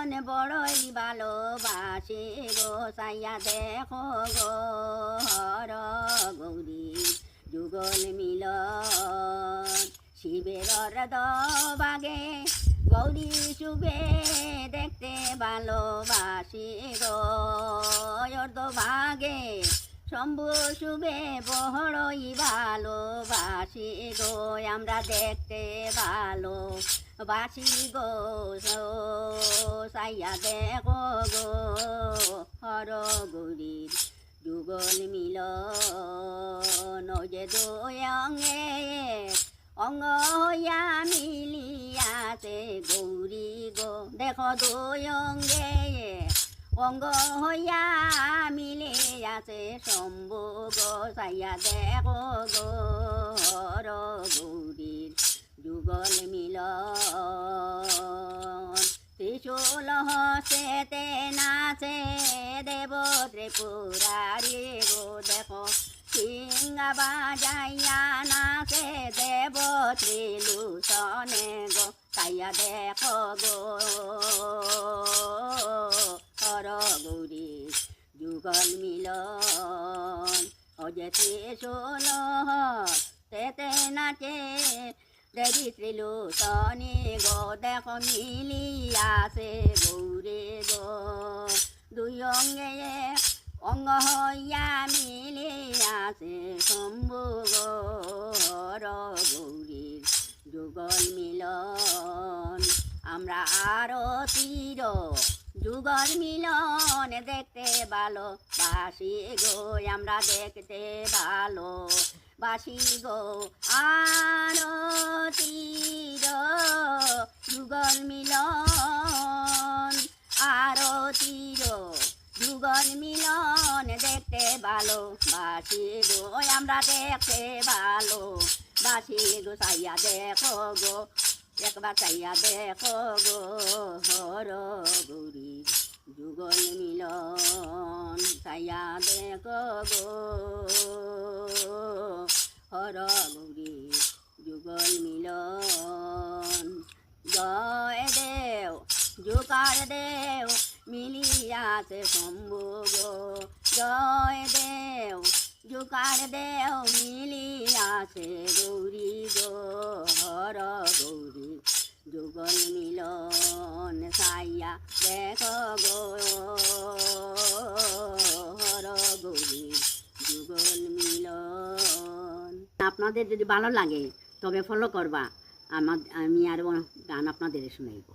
মিলন বড়ই ভালোবাসি গো সাইয়া দেখো গো হর গৌরী যুগল মিলন শিবের বাগে গৌরী শুভে দেখতে ভালোবাসি গো ভাগে শম্ভু শুভে বড়ই ভালোবাসি গো আমরা দেখতে ভালোবাসি গো সাইয়া দেখো গো হর গৌরীর যুগল মিলন যে দুই অঙ্গে অঙ্গ হইয়া মিলিয়াছে গৌরী গো দেখো দুই অঙ্গে অঙ্গ হইয়া মিলে আছে শম্ভু গো সাইয়া দেখো গো হর গৌরীর যুগল মিলন ত্রিশূল হস্তে নাচে দেব ত্রিপুরারি গো দেখো সিংহা বাজাইয়া নাচে দেব ত্রিলোচনে গো সাইয়া দেখো গো হর গৌরী যুগল মিলন অজে ত্রিশূল তেতে নাচে দেবী ত্রিলোচনী গো দেখো মিলিয়াছে গৌরী গো দুই অঙ্গে অঙ্গ হইয়া মিলিয়াছে শম্ভু গো হর গৌরীর যুগল মিলন আমরা আরতির যুগল মিলন দেখতে ভালোবাসি গো আমরা দেখতে ভালোবাসি গো আরতির যুগল মিলন আরতির যুগল মিলন দেখতে ভালোবাসি গো আমরা দেখতে ভালোবাসি গো সাইয়া দেখো গো একবার চাইয়া দেখো গো হর গৌরী যুগল মিলন চাইয়া দেখো গো হর গৌরী যুগল মিলন জয় দেও যুকার দেও মিলিয়াছে শম্ভু গো জয় দেও যুকার দেও মিলিয়াছে গৌরী গো হর গৌরী যুগল মিলন সাইয়া দেখো গো হর গৌরী যুগল মিলন আপনাদের যদি ভালো লাগে তবে ফলো করবা আমি আরো গান আপনাদের শুনাইব।